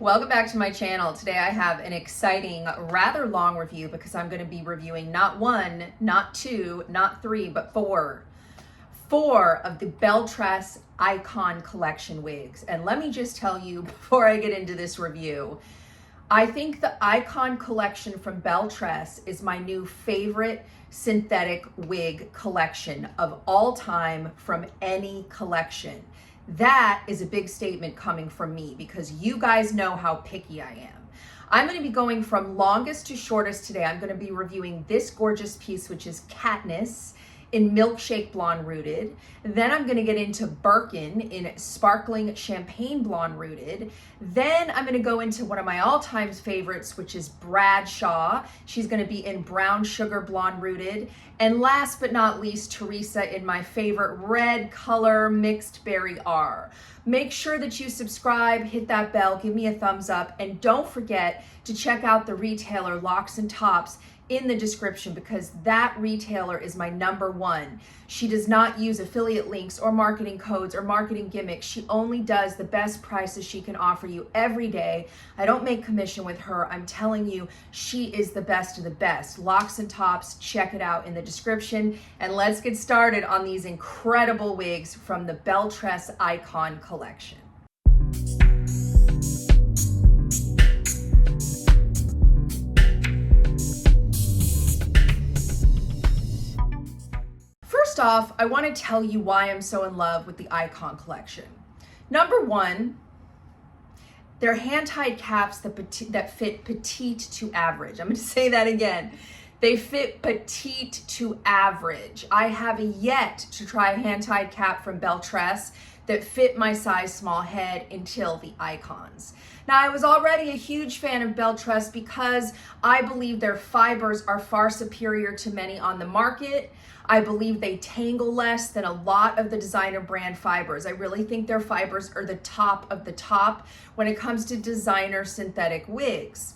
Welcome back to my channel. Today I have an exciting, rather long review because I'm going to be reviewing not one, not two, not three, but four of the Belle Tress Icon collection wigs. And let me just tell you before I get into this review, I think the Icon collection from Belle Tress is my new favorite synthetic wig collection of all time from any collection. That is a big statement coming from me because you guys know how picky I am. I'm going to be going from longest to shortest today. I'm going to be reviewing this gorgeous piece, which is Katniss in Milkshake Blonde Rooted. Then I'm going to get into Birkin in Sparkling Champagne Blonde Rooted. Then I'm going to go into one of my all-time favorites, which is Bradshaw. She's going to be in Brown Sugar Blonde Rooted. And last but not least, Teresa in my favorite red color mixed berry R. Make sure that you subscribe, hit that bell, give me a thumbs up, and don't forget to check out the retailer Locks and Tops in the description because that retailer is my number one. She does not use affiliate links or marketing codes or marketing gimmicks. She only does the best prices she can offer you every day. I don't make commission with her. I'm telling you, she is the best of the best. Locks and Tops, check it out in the description. And let's get started on these incredible wigs from the Belle Tress Icon collection. First off, I want to tell you why I'm so in love with the Icon collection. Number one, they're hand-tied caps that fit petite to average. I'm going to say that again. They fit petite to average. I have yet to try a hand-tied cap from Belle Tress that fit my size small head until the Icons. Now, I was already a huge fan of Belle Tress because I believe their fibers are far superior to many on the market. I believe they tangle less than a lot of the designer brand fibers. I really think their fibers are the top of the top when it comes to designer synthetic wigs.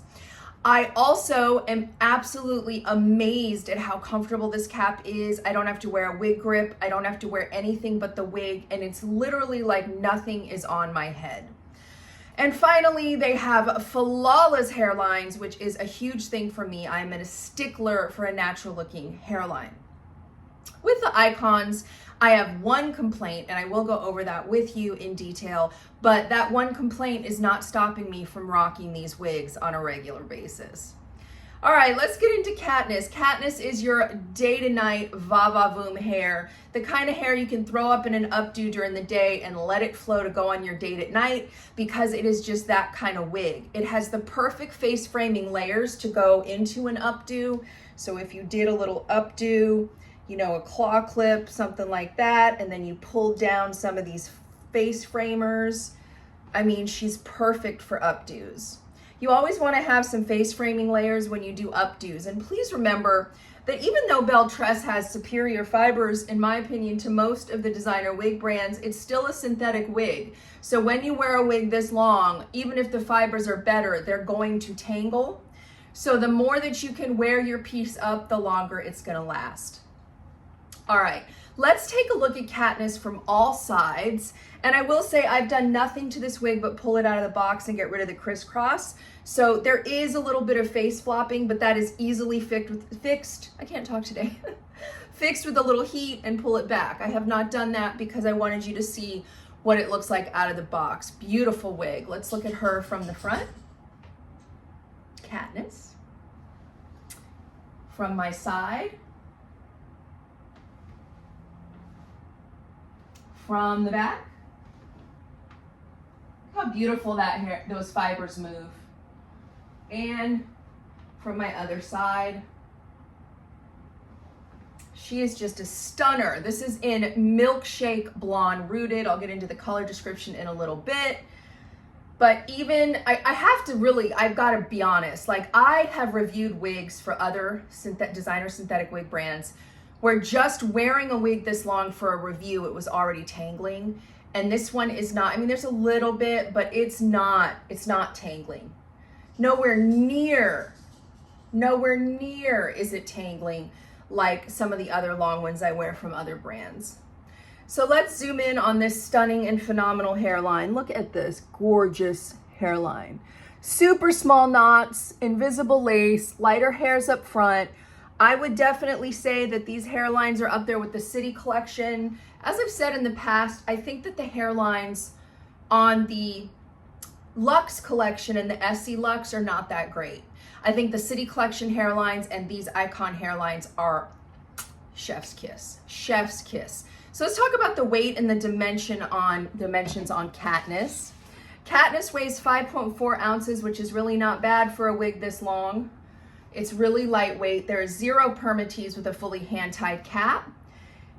I also am absolutely amazed at how comfortable this cap is. I don't have to wear a wig grip. I don't have to wear anything but the wig, and it's literally like nothing is on my head. And finally, they have flawless hairlines, which is a huge thing for me. I'm a stickler for a natural looking hairline. With the Icons, I have one complaint, and I will go over that with you in detail, but that one complaint is not stopping me from rocking these wigs on a regular basis. All right, let's get into Katniss. Katniss is your day to night va-va-voom hair, the kind of hair you can throw up in an updo during the day and let it flow to go on your date at night because it is just that kind of wig. It has the perfect face framing layers to go into an updo. So if you did a little updo, you know, a claw clip, something like that, and then you pull down some of these face framers. I mean, she's perfect for updos. You always want to have some face framing layers when you do updos. And please remember that even though Belle Tress has superior fibers, in my opinion, to most of the designer wig brands, it's still a synthetic wig. So when you wear a wig this long, even if the fibers are better, they're going to tangle. So the more that you can wear your piece up, the longer it's going to last. All right, let's take a look at Katniss from all sides. And I will say I've done nothing to this wig but pull it out of the box and get rid of the crisscross. So there is a little bit of face flopping, but that is easily fixed. I can't talk today. Fixed with a little heat and pull it back. I have not done that because I wanted you to see what it looks like out of the box. Beautiful wig. Let's look at her from the front. Katniss. From my side. From the back. Look how beautiful that hair, those fibers move. And from my other side. She is just a stunner. This is in Milkshake Blonde Rooted. I'll get into the color description in a little bit. But even, I have to really, I've got to be honest. Like, I have reviewed wigs for other designer synthetic wig brands where just wearing a wig this long for a review, it was already tangling. And this one is not. I mean, there's a little bit, but it's not tangling. Nowhere near is it tangling like some of the other long ones I wear from other brands. So let's zoom in on this stunning and phenomenal hairline. Look at this gorgeous hairline. Super small knots, invisible lace, lighter hairs up front. I would definitely say that these hairlines are up there with the City collection. As I've said in the past, I think that the hairlines on the Luxe collection and the Essie Luxe are not that great. I think the City collection hairlines and these Icon hairlines are chef's kiss, chef's kiss. So let's talk about the weight and the dimensions on Katniss. Katniss weighs 5.4 ounces, which is really not bad for a wig this long. It's really lightweight. There is 0 permatease with a fully hand-tied cap.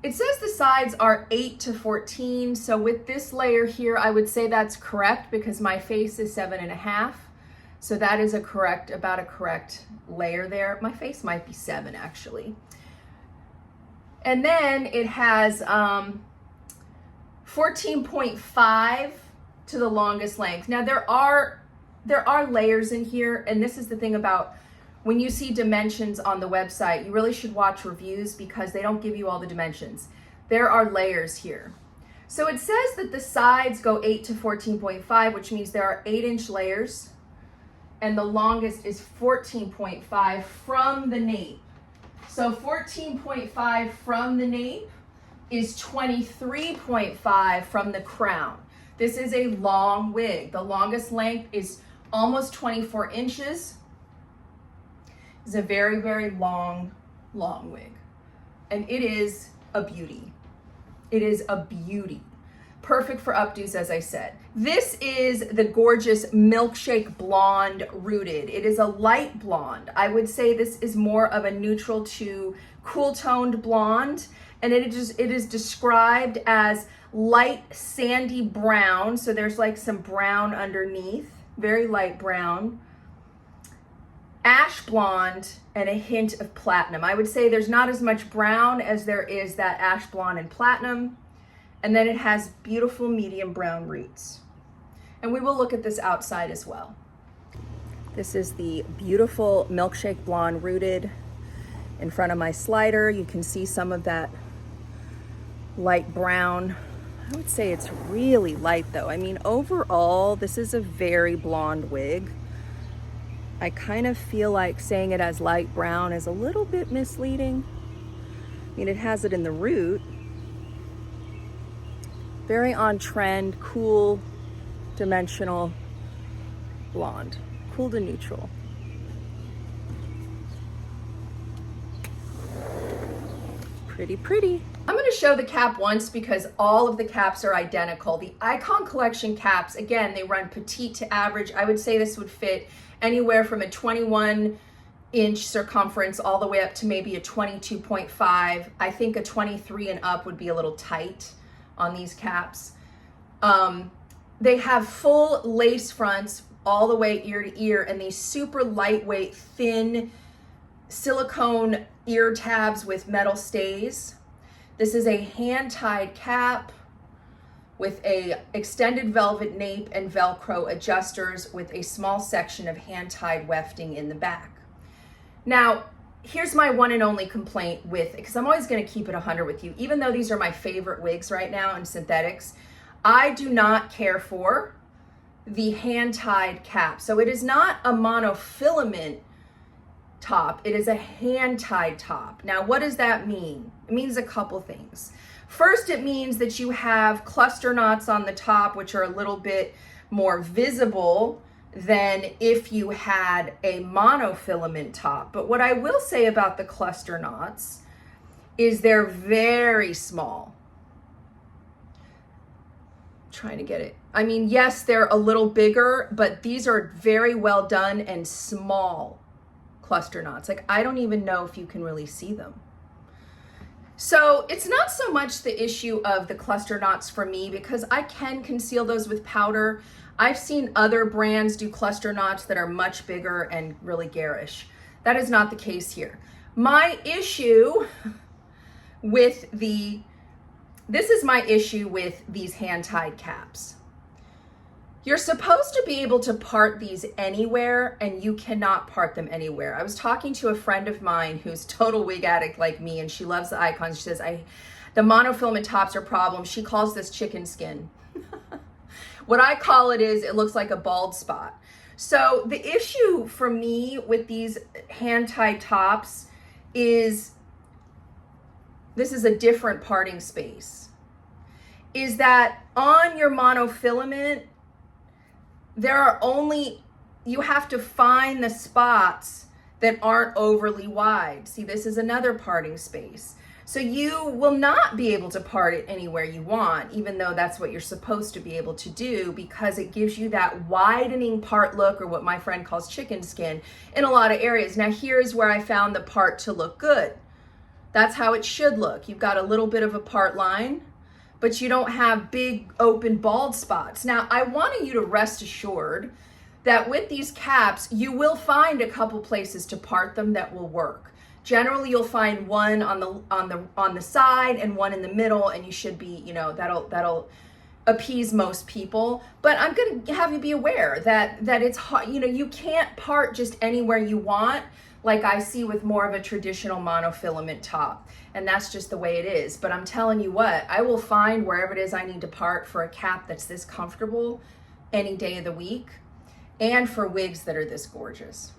It says the sides are 8 to 14. So with this layer here, I would say that's correct because my face is 7.5. So that is about a correct layer there. My face might be 7 actually. And then it has 14.5 to the longest length. Now there are layers in here, and this is the thing about when you see dimensions on the website, you really should watch reviews because they don't give you all the dimensions. There are layers here. So it says that the sides go 8 to 14.5, which means there are 8-inch layers, and the longest is 14.5 from the nape. So 14.5 from the nape is 23.5 from the crown. This is a long wig. The longest length is almost 24 inches. It's a very, very long wig. And it is a beauty. It is a beauty. Perfect for updos, as I said. This is the gorgeous Milkshake Blonde Rooted. It is a light blonde. I would say this is more of a neutral to cool toned blonde. And it is described as light sandy brown. So there's like some brown underneath, very light brown. Ash blonde and a hint of platinum. I would say there's not as much brown as there is that ash blonde and platinum. And then it has beautiful medium brown roots. And we will look at this outside as well. This is the beautiful Milkshake Blonde Rooted in front of my slider. You can see some of that light brown. I would say it's really light though. I mean, overall, this is a very blonde wig. I kind of feel like saying it as light brown is a little bit misleading. I mean, it has it in the root. Very on trend, cool, dimensional blonde. Cool to neutral. Pretty, pretty. I'm going to show the cap once because all of the caps are identical. The Icon collection caps, again, they run petite to average. I would say this would fit anywhere from a 21-inch circumference all the way up to maybe a 22.5. I think a 23 and up would be a little tight on these caps. They have full lace fronts all the way ear to ear, and these super lightweight, thin silicone ear tabs with metal stays. This is a hand-tied cap with a extended velvet nape and Velcro adjusters with a small section of hand-tied wefting in the back. Now, here's my one and only complaint with it, because I'm always going to keep it 100 with you. Even though these are my favorite wigs right now in synthetics, I do not care for the hand-tied cap. So it is not a monofilament top, it is a hand-tied top. Now, what does that mean? It means a couple things. First, it means that you have cluster knots on the top, which are a little bit more visible than if you had a monofilament top. But what I will say about the cluster knots is they're very small. I'm trying to get it. I mean, yes, they're a little bigger, but these are very well done and small cluster knots. Like, I don't even know if you can really see them. So it's not so much the issue of the cluster knots for me, because I can conceal those with powder. I've seen other brands do cluster knots that are much bigger and really garish. That is not the case here. My issue with this is my issue with these hand-tied caps. You're supposed to be able to part these anywhere, and you cannot part them anywhere. I was talking to a friend of mine who's total wig addict like me, and she loves the Icons. She says, the monofilament tops are problems. She calls this chicken skin. What I call it is, it looks like a bald spot. So the issue for me with these hand-tied tops is, this is a different parting space, is that on your monofilament, there are only, you have to find the spots that aren't overly wide. See, this is another parting space. So you will not be able to part it anywhere you want, even though that's what you're supposed to be able to do, because it gives you that widening part look, or what my friend calls chicken skin, in a lot of areas. Now here's where I found the part to look good. That's how it should look. You've got a little bit of a part line, but you don't have big open bald spots. Now I want you to rest assured that with these caps, you will find a couple places to part them that will work. Generally, you'll find one on the side and one in the middle, and you should be, you know, that'll appease most people. But I'm going to have you be aware that it's hard. You know, you can't part just anywhere you want, like I see with more of a traditional monofilament top, and that's just the way it is. But I'm telling you what, I will find wherever it is I need to part for a cap that's this comfortable any day of the week, and for wigs that are this gorgeous.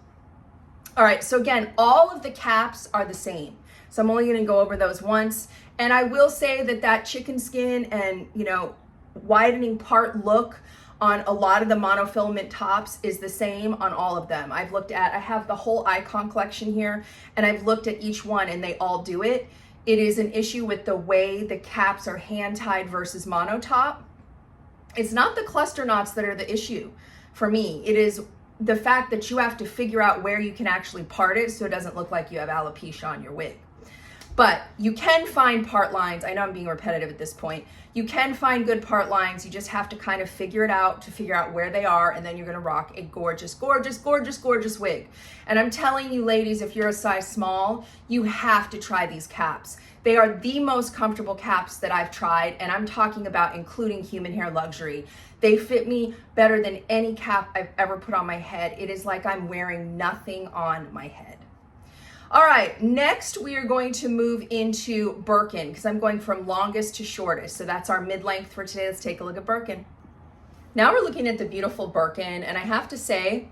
All right, so again, all of the caps are the same. So I'm only gonna go over those once. And I will say that that chicken skin and, you know, widening part look on a lot of the monofilament tops is the same on all of them. I have the whole Icon collection here, and I've looked at each one and they all do it. It is an issue with the way the caps are hand tied versus monotop. It's not the cluster knots that are the issue for me. It is the fact that you have to figure out where you can actually part it so it doesn't look like you have alopecia on your wig. But you can find part lines. I know I'm being repetitive at this point. You can find good part lines. You just have to kind of figure it out to figure out where they are, and then you're gonna rock a gorgeous, gorgeous, gorgeous, gorgeous wig. And I'm telling you ladies, if you're a size small, you have to try these caps. They are the most comfortable caps that I've tried, and I'm talking about including human hair luxury. They fit me better than any cap I've ever put on my head. It is like I'm wearing nothing on my head. All right, next we are going to move into Birkin, because I'm going from longest to shortest. So that's our mid-length for today. Let's take a look at Birkin. Now we're looking at the beautiful Birkin, and I have to say,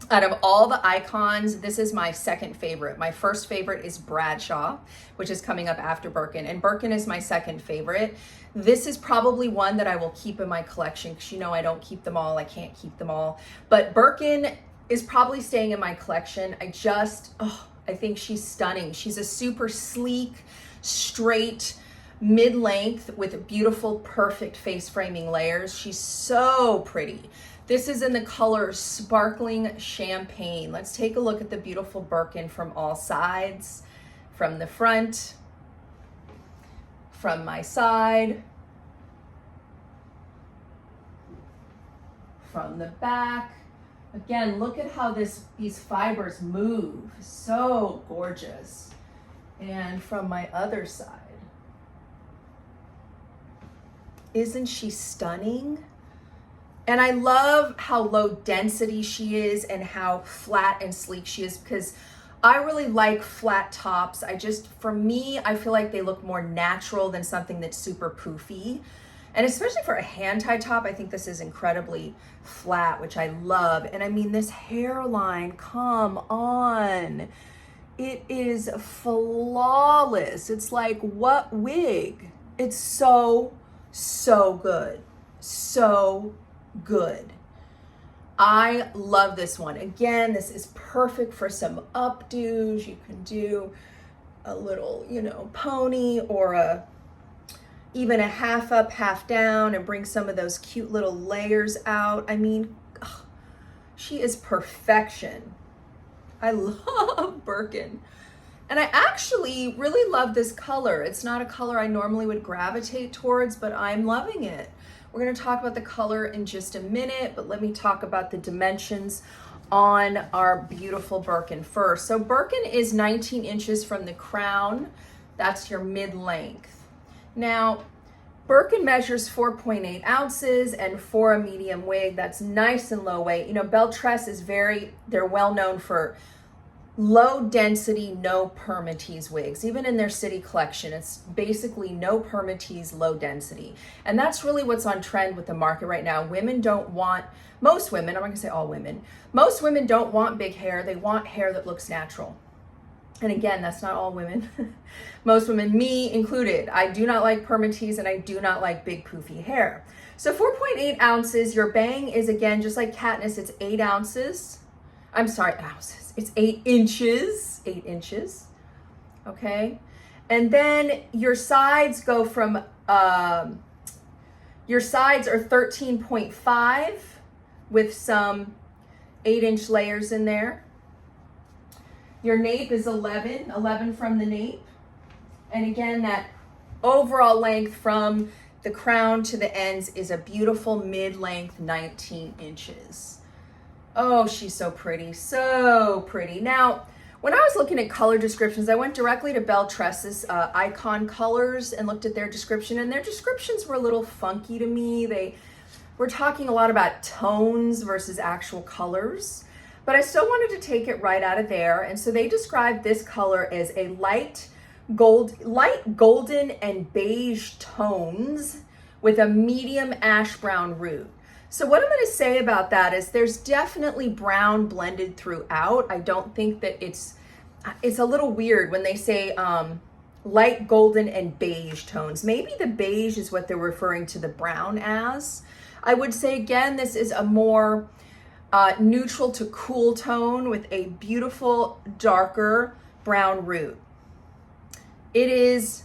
out of all the icons, this is my second favorite. My first favorite is Bradshaw, which is coming up after Birkin, and Birkin is my second favorite. This is probably one that I will keep in my collection, because you know I don't keep them all. I can't keep them all. But Birkin is probably staying in my collection. I think she's stunning. She's a super sleek, straight, mid-length with beautiful, perfect face framing layers. She's so pretty. This is in the color Sparkling Champagne. Let's take a look at the beautiful Birkin from all sides, from the front, from my side, from the back. Again, look at how these fibers move. So gorgeous. And from my other side. Isn't she stunning? And I love how low density she is and how flat and sleek she is, because I really like flat tops. For me, I feel like they look more natural than something that's super poofy. And especially for a hand-tied top, I think this is incredibly flat, which I love. And I mean, this hairline, come on. It is flawless. It's like, what wig? It's so, so good. So good. I love this one. Again, this is perfect for some updos. You can do a little, you know, pony, or even a half up, half down, and bring some of those cute little layers out. I mean, she is perfection. I love Birkin. And I actually really love this color. It's not a color I normally would gravitate towards, but I'm loving it. We're gonna talk about the color in just a minute, but let me talk about the dimensions on our beautiful Birkin first. So Birkin is 19 inches from the crown. That's your mid-length. Now, Birkin measures 4.8 ounces, and for a medium wig, that's nice and low weight. You know, Belle Tress is they're well known for low density, no permatease wigs. Even in their city collection, it's basically no permatease, low density. And that's really what's on trend with the market right now. Women don't want, most women, I'm not gonna say all women, most women don't want big hair. They want hair that looks natural. And again, that's not all women. Most women, me included. I do not like permatease and I do not like big poofy hair. So 4.8 ounces, your bang is, again, just like Katniss, it's 8 ounces. I'm sorry, ounces. It's 8 inches, 8 inches, okay? And then your sides go from, your sides are 13.5 with some 8-inch layers in there. Your nape is 11 from the nape. And again, that overall length from the crown to the ends is a beautiful mid-length 19 inches. Oh, she's so pretty, so pretty. Now, when I was looking at color descriptions, I went directly to Belle Tress's Icon colors and looked at their description, and their descriptions were a little funky to me. They were talking a lot about tones versus actual colors, but I still wanted to take it right out of there. And so they described this color as a light golden and beige tones with a medium ash brown root. So what I'm going to say about that is there's definitely brown blended throughout. I don't think that it's a little weird when they say light golden and beige tones. Maybe the beige is what they're referring to the brown as. I would say, again, this is a more neutral to cool tone with a beautiful darker brown root. It's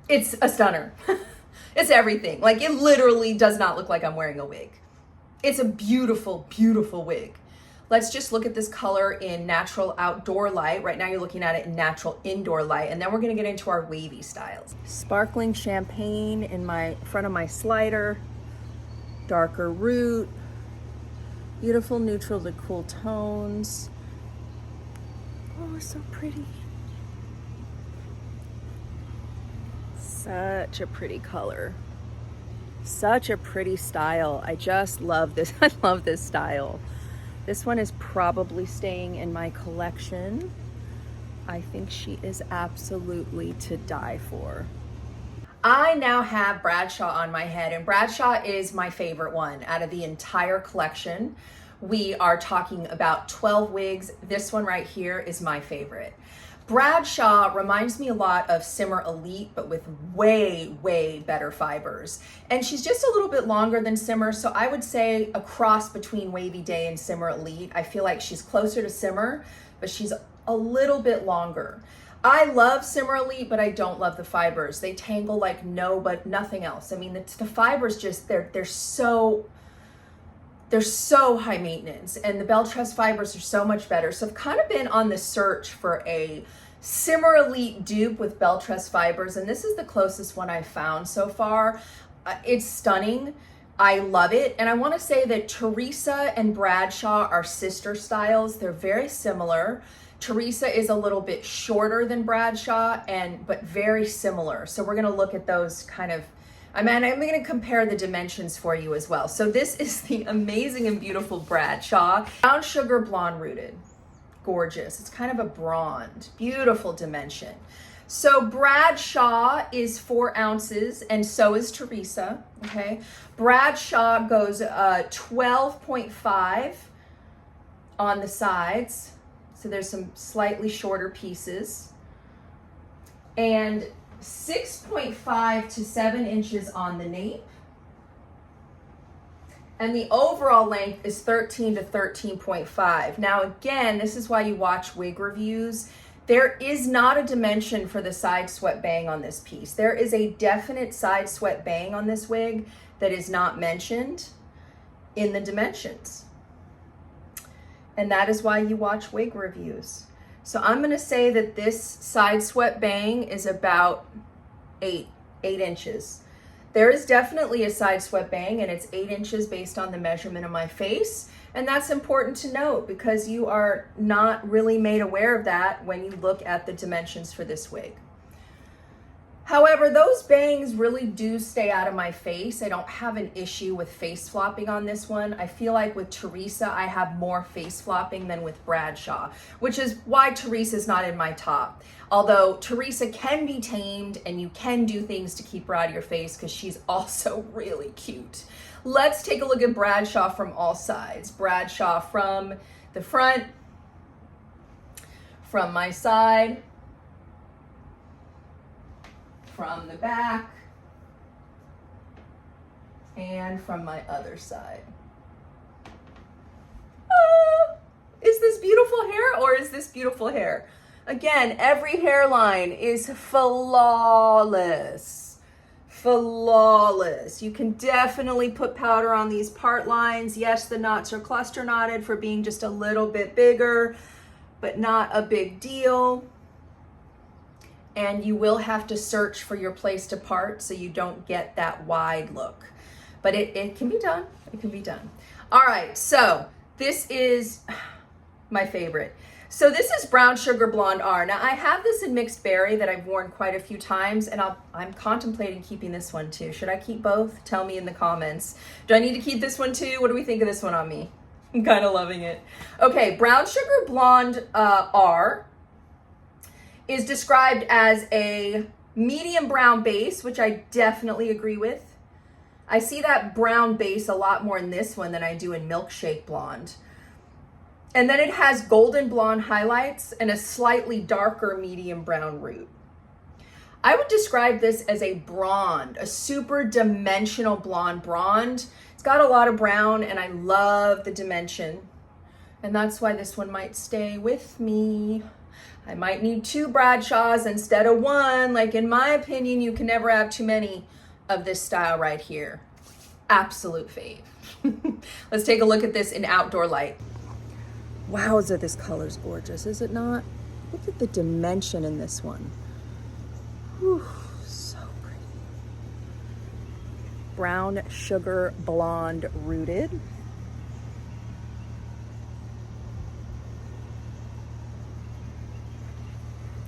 a stunner. It's everything. Like, it literally does not look like I'm wearing a wig. It's a beautiful, beautiful wig. Let's just look at this color in natural outdoor light. Right now you're looking at it in natural indoor light, and then we're gonna get into our wavy styles. Sparkling champagne in my front of my slider, darker root, beautiful neutral to cool tones. Oh, so pretty. Such a pretty color. Such a pretty style. I just love this. I love this style. This one is probably staying in my collection. I think she is absolutely to die for. I now have Bradshaw on my head, and Bradshaw is my favorite one out of the entire collection. We are talking about 12 wigs. This one right here is my favorite. Bradshaw reminds me a lot of Simmer Elite, but with way, way better fibers. And she's just a little bit longer than Simmer, so I would say a cross between Wavy Day and Simmer Elite. I feel like she's closer to Simmer, but she's a little bit longer. I love Simmer Elite, but I don't love the fibers. They tangle like nothing else. I mean, the fibers just, they're so high maintenance, and the Belle Tress fibers are so much better. So I've kind of been on the search for a Simmer Elite dupe with Belle Tress fibers, and this is the closest one I've found so far. It's stunning. I love it. And I want to say that Teresa and Bradshaw are sister styles. They're very similar. Teresa is a little bit shorter than Bradshaw, but very similar. So we're going to look at those kind of, I'm going to compare the dimensions for you as well. So this is the amazing and beautiful Bradshaw. Brown sugar blonde rooted. Gorgeous. It's kind of a bronze. Beautiful dimension. So Bradshaw is 4 ounces, and so is Teresa. Okay. Bradshaw goes 12.5 on the sides. So there's some slightly shorter pieces. And 6.5 to 7 inches on the nape. And the overall length is 13 to 13.5. Now, again, this is why you watch wig reviews. There is not a dimension for the side swept bang on this piece. There is a definite side swept bang on this wig that is not mentioned in the dimensions. And that is why you watch wig reviews. So I'm going to say that this side swept bang is about 8 inches. There is definitely a side swept bang, and it's 8 inches based on the measurement of my face. And that's important to note because you are not really made aware of that when you look at the dimensions for this wig. However, those bangs really do stay out of my face. I don't have an issue with face flopping on this one. I feel like with Teresa, I have more face flopping than with Bradshaw, which is why Teresa's not in my top. Although Teresa can be tamed and you can do things to keep her out of your face because she's also really cute. Let's take a look at Bradshaw from all sides. Bradshaw from the front, from my side, from the back, and from my other side. Is this beautiful hair or is this beautiful hair? Again, every hairline is flawless. Flawless. You can definitely put powder on these part lines. Yes, the knots are cluster knotted for being just a little bit bigger, but not a big deal. And you will have to search for your place to part so you don't get that wide look. But it can be done. It can be done. All right, so this is my favorite. So this is Brown Sugar Blonde R. Now I have this in mixed berry that I've worn quite a few times, and I'm contemplating keeping this one too. Should I keep both? Tell me in the comments. Do I need to keep this one too? What do we think of this one on me? I'm kind of loving it. Okay, Brown Sugar Blonde R is described as a medium brown base, which I definitely agree with. I see that brown base a lot more in this one than I do in Milkshake Blonde. And then it has golden blonde highlights and a slightly darker medium brown root. I would describe this as a blonde, a super dimensional blonde. It's got a lot of brown and I love the dimension. And that's why this one might stay with me. I might need 2 Bradshaws instead of 1. Like, in my opinion, you can never have too many of this style right here. Absolute fave. Let's take a look at this in outdoor light. Wowza, this color's gorgeous, is it not? Look at the dimension in this one. Whew, so pretty. Brown Sugar Blonde rooted.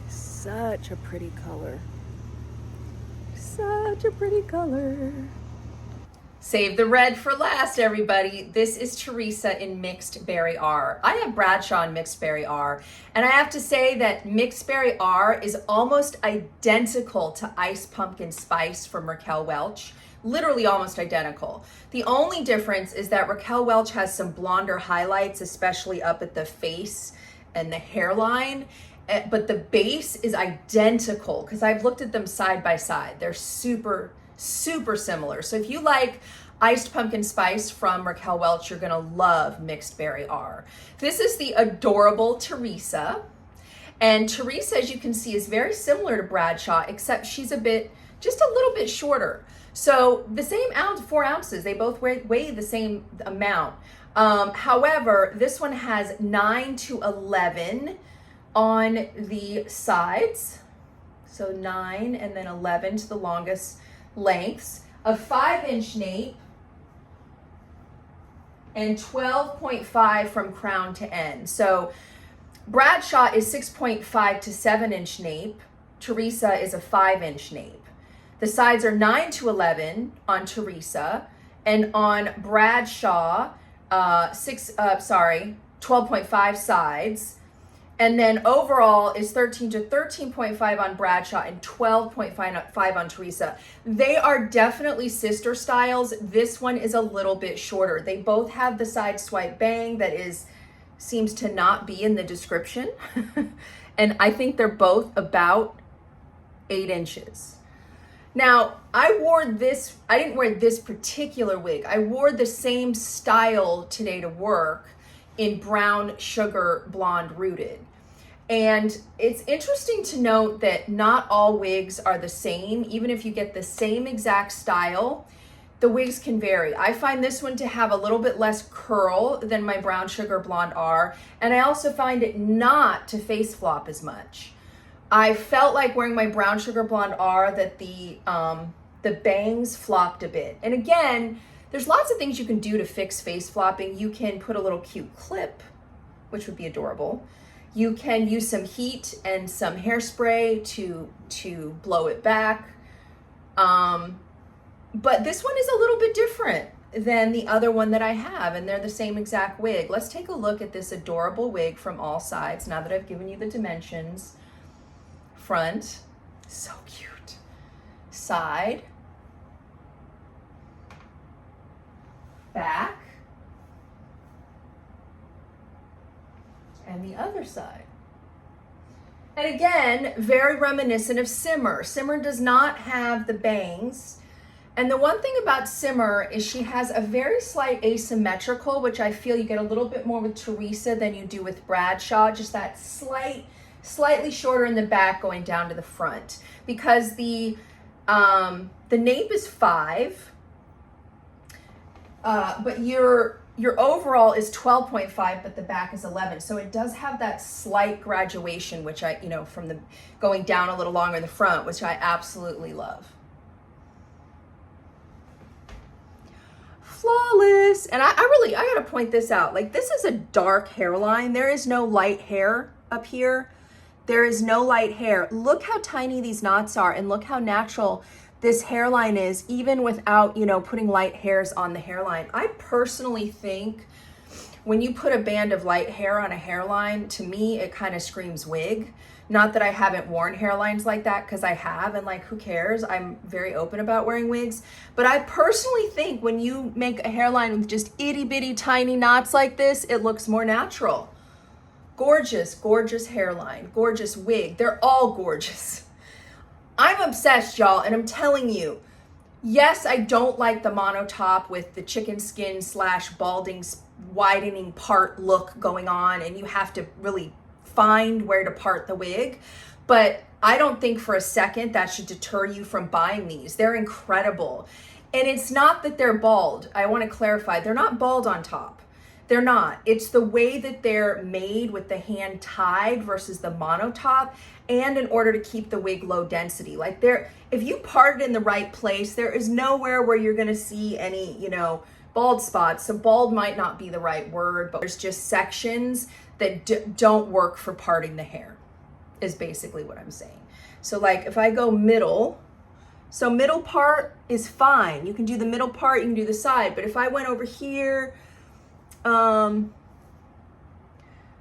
Such a pretty color. Such a pretty color. Save the red for last, everybody. This is Teresa in Mixed Berry R. I have Bradshaw in Mixed Berry R, and I have to say that Mixed Berry R is almost identical to Iced Pumpkin Spice from Raquel Welch. Literally almost identical. The only difference is that Raquel Welch has some blonder highlights, especially up at the face and the hairline. But the base is identical because I've looked at them side by side. They're super, super similar. So if you like Iced Pumpkin Spice from Raquel Welch, you're gonna love Mixed Berry R. This is the adorable Teresa. And Teresa, as you can see, is very similar to Bradshaw, except she's just a little bit shorter. So the same 4 ounces, they both weigh the same amount. However, this one has 9 to 11 on the sides, so 9 and then 11 to the longest lengths, a 5-inch nape, and 12.5 from crown to end. So Bradshaw is 6.5 to 7-inch nape. Teresa is a 5-inch nape. The sides are 9 to 11 on Teresa, and on Bradshaw, 12.5 sides. And then overall is 13 to 13.5 on Bradshaw and 12.5 on Teresa. They are definitely sister styles. This one is a little bit shorter. They both have the side swipe bang that seems to not be in the description. And I think they're both about 8 inches. Now, I didn't wear this particular wig. I wore the same style today to work in Brown Sugar Blonde rooted. And it's interesting to note that not all wigs are the same. Even if you get the same exact style, the wigs can vary. I find this one to have a little bit less curl than my Brown Sugar Blonde R, and I also find it not to face flop as much. I felt like wearing my Brown Sugar Blonde R that the bangs flopped a bit. And again, there's lots of things you can do to fix face flopping. You can put a little cute clip, which would be adorable. You can use some heat and some hairspray to blow it back. But this one is a little bit different than the other one that I have, and they're the same exact wig. Let's take a look at this adorable wig from all sides now that I've given you the dimensions. Front, so cute. Side, back, and the other side. And again, very reminiscent of Simmer. Simmer does not have the bangs. And the one thing about Simmer is she has a very slight asymmetrical, which I feel you get a little bit more with Teresa than you do with Bradshaw, just that slightly shorter in the back going down to the front. Because the nape is 5, but your overall is 12.5, but the back is 11. So it does have that slight graduation, which I, from the going down a little longer in the front, which I absolutely love. Flawless. And I gotta point this out. Like, this is a dark hairline. There is no light hair up here. There is no light hair. Look how tiny these knots are, and look how natural this hairline is, even without, putting light hairs on the hairline. I personally think when you put a band of light hair on a hairline, to me, it kind of screams wig. Not that I haven't worn hairlines like that, because I have, and like, who cares? I'm very open about wearing wigs. But I personally think when you make a hairline with just itty bitty tiny knots like this, it looks more natural. Gorgeous, gorgeous hairline, gorgeous wig. They're all gorgeous. I'm obsessed, y'all, and I'm telling you, yes, I don't like the mono top with the chicken skin / balding, widening part look going on, and you have to really find where to part the wig. But I don't think for a second that should deter you from buying these. They're incredible. And it's not that they're bald. I want to clarify, they're not bald on top. They're not. It's the way that they're made with the hand tied versus the mono top, and in order to keep the wig low density. Like, if you part it in the right place, there is nowhere where you're going to see any, bald spots. So bald might not be the right word, but there's just sections that don't work for parting the hair, is basically what I'm saying. So like, if I go middle, so middle part is fine. You can do the middle part, you can do the side. But if I went over here,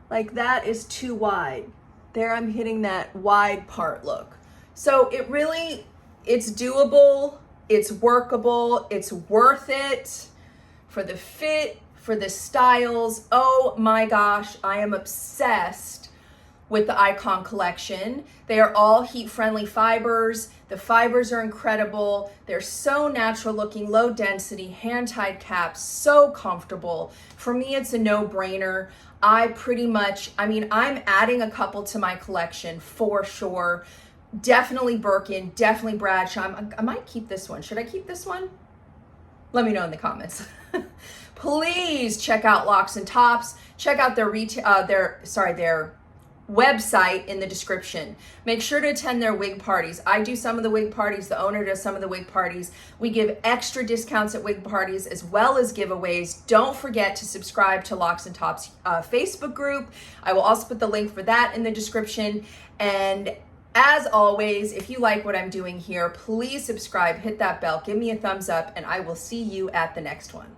like, that is too wide. There I'm hitting that wide part look. So it's doable, it's workable, it's worth it for the fit, for the styles. Oh my gosh, I am obsessed with the Icon collection. They are all heat-friendly fibers. The fibers are incredible. They're so natural looking, low density, hand-tied caps, so comfortable. For me, it's a no-brainer. I'm adding a couple to my collection for sure. Definitely Birkin, definitely Bradshaw. I might keep this one. Should I keep this one? Let me know in the comments. Please check out Locks and Tops. Check out their website in the description. Make sure to attend their wig parties. I do some of the wig parties. The owner does some of the wig parties. We give extra discounts at wig parties as well as giveaways. Don't forget to subscribe to Locks and Tops Facebook group. I will also put the link for that in the description. And as always, if you like what I'm doing here, please subscribe, hit that bell, give me a thumbs up, and I will see you at the next one.